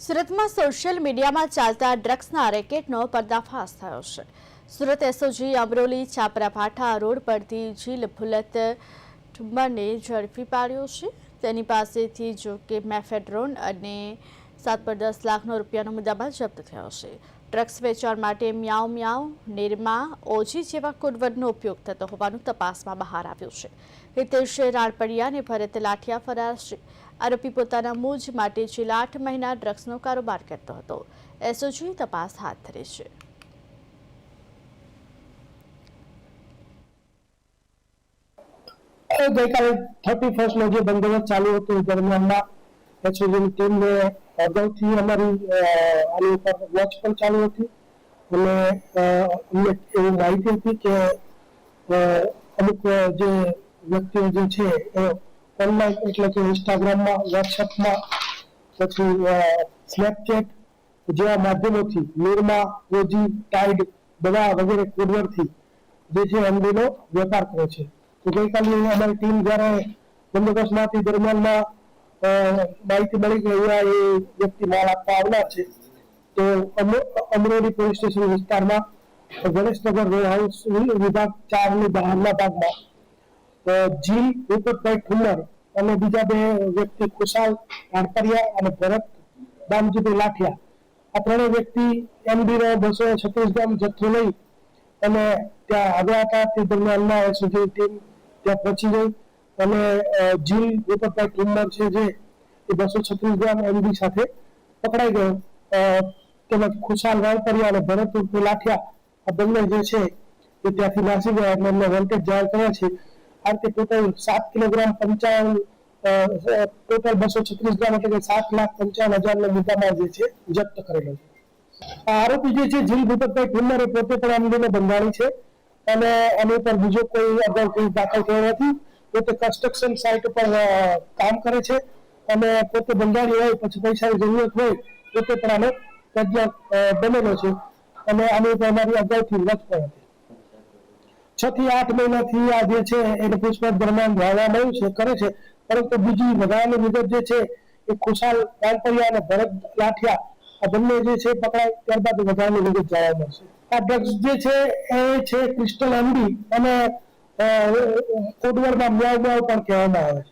સુરતમાં સોશિયલ મીડિયામાં ચાલતા ડ્રગ્સના રેકેટનો પર્દાફાશ થયો છે। સુરત એસઓજી અમરોલી છાપરા ભાઠા રોડ પરથી જીલ ભુલત ઠુમ્મરને ઝડપી પાડ્યો છે। તેની પાસેથી જો કે મેફેડ્રોન અને 7.10 લાખનો રૂપિયાનો મુદ્દામાલ જપ્ત થયો છે। ડ્રગ્સ વેચાણ માટે મ્યાઉ મ્યાઉ, નિરમા, ઓજી જેવા કોડવર્ડનો ઉપયોગ થતો હોવાનું તપાસમાં બહાર આવ્યું છે। હિતેશ રાણપડિયા અને ભરત લાઠિયા ફરાર છે। આરોપી પોતાના મોજ માટે છેલ્લા 8 મહિના ડ્રગ્સનો કારોબાર કરતો હતો। એસઓજી તપાસ હાથ ધરી છે। ગઈકાલે 31નો જે બંદોબસ્ત ચાલુ હતો એ દરમિયાનમાં એસઓજીની ટીમને અગાઉથી અમારી આની ઉપર વોચ પણ ચાલુ હતી અને અમને એવી માહિતી હતી કે અમુક જે વ્યક્તિઓ જે છે એ ઓનલાઈન એટલે કે ઇન્સ્ટાગ્રામમાં, વોટ્સએપમાં, પછી સ્નેપચેટ જેવા માધ્યમોથી નિરમા, ઓજી, ટાઈડ દવા વગેરે કોડવર્ડથી જે છે એમડીનો વેપાર કરે છે। તો ગઈકાલે અમારી ટીમ જ્યારે બંદોબસ્તમાંથી દરમિયાનમાં માહિતી મળી કે અહીંયા એ વ્યક્તિ માલ આપવા આવનાર છે, તો અમરોલી પોલીસ સ્ટેશન વિસ્તારમાં ગણેશનગર રો હાઉસ વિભાગ 4ની બહારના ભાગમાં જીલ ભૂપતભાઈ ઠુમ્મર અને બીજા બે વ્યક્તિ ખુશાલ રાણપરિયા અને ભરત દામજીભાઈ લાઠિયા, આ ત્રણેય વ્યક્તિ એમડીનો 236 ગ્રામ જથ્થો લઈ અને ત્યાં આવ્યા હતા। તે દરમિયાનમાં એસઓજી ટીમ ત્યાં પહોંચી ગઈ અને જીલ ભૂપતભાઈ ઠુમ્મર છે જે એ 236 ગ્રામ એમડી સાથે પકડાઈ ગયો। તેમજ ખુશાલ રાણપરિયા અને ભરત લાઠિયા આ બંને જે છે એ ત્યાંથી નાસી ગયા એટલે એમને વોન્ટેડ જાહેર કર્યા છે। આ રીતે ટોટલ 7 કિલોગ્રામ 55 ટોટલ 236 ગ્રામ એટલે કે 7,55,000નો મુદ્દામાલ જે છે જપ્ત કરેલો છે। આરોપી જે છે જીલ ભૂપતભાઈ ઠુમ્મર એ પોતે પણ એમડીનો બંધાણી છે અને એની ઉપર બીજો કોઈ અગાઉ કેસ દાખલ થયો નથી। પોતે કન્સ્ટ્રક્શન સાઇટ ઉપર કામ કરે છે અને પોતે બંધાણી હોય પછી પૈસાની જરૂરત હોય પોતે પણ આનો તજજ્ઞ બનેલો છે અને આની ઉપર અમારી અગાઉથી વચ પણ હતી। 6 થી 8 મહિનાથી આ જે છે એને પૂછપરછ દરમિયાન જાણવા મળ્યું છે કરે છે, પરંતુ બીજી વધારાની વિગત જે છે એ ખુશાલ રાણપરિયા અને ભરત લાઠિયા આ બંને જે છે પકડાય ત્યારબાદ વધારાની વિગત જાણવા મળશે। આ ડ્રગ્સ જે છે એ છે ક્રિસ્ટલ એમડી અને કોડવર્ડમાં મ્યાઉ મ્યાઉ પણ કહેવામાં આવે છે।